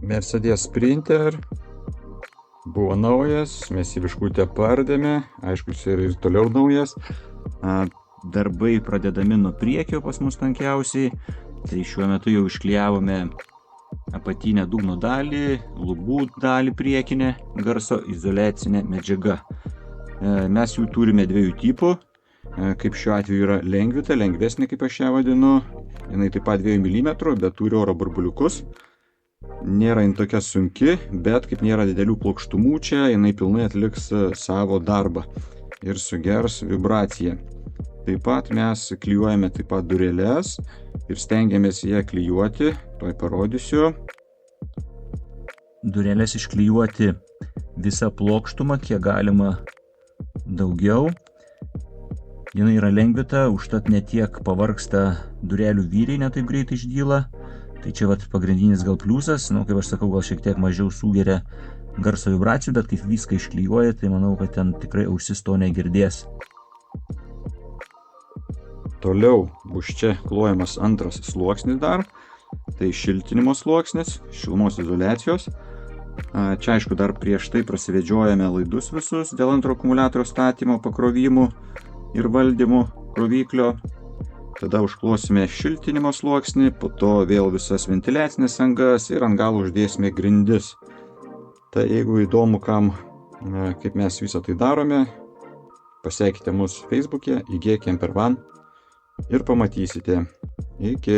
Mercedes Sprinter buvo naujas, mes jį biškutę pardėme, aišku, jis ir toliau naujas. Darbai pradedami nuo priekio pas mus tankiausiai, tai šiuo metu jau išklijavome apatinę dugno dalį, lubų dalį priekinę, garso izoliacinė medžiaga. Mes jų turime dviejų tipų, kaip šiuo atveju yra lengvita, lengvesnė kaip aš ją vadinu, jinai taip pat 2 mm, bet turi oro burbuliukus. Nėra jin tokia sunki, bet kaip nėra didelių plokštumų čia, jinai pilnai atliks savo darbą ir sugers vibraciją. Taip pat mes klijuojame taip pat durėles ir stengiamės ją klijuoti, tuoj parodysiu. Durėlės išklijuoti visą plokštumą, kiek galima daugiau. Jinai yra lengvita, užtat netiek pavargsta durelių vyriai, netaip greitai išdyla. Tai čia vat pagrindinis gal pliusas, kaip aš sakau, gal šiek tiek mažiau sugeria garso vibracijų, bet kaip viską išklijuoja, tai manau, kad ten tikrai ausis to negirdės. Toliau bus čia klojamas antras sluoksnis dar, tai šiltinimo sluoksnis, šilumos izoliacijos. Čia aišku dar prieš tai prasivedžiojame laidus visus dėl antro akumuliatoriaus statymo, pakrovimų ir valdymų kroviklio. Tada užklosime šiltinimo sluoksnį, po to vėl visas ventiliacinės angas ir ant galo uždėsime grindis. Tai jeigu įdomu, kaip mes visą tai darome, pasekite mus Facebook'e, IG Camper Van ir pamatysite. Iki.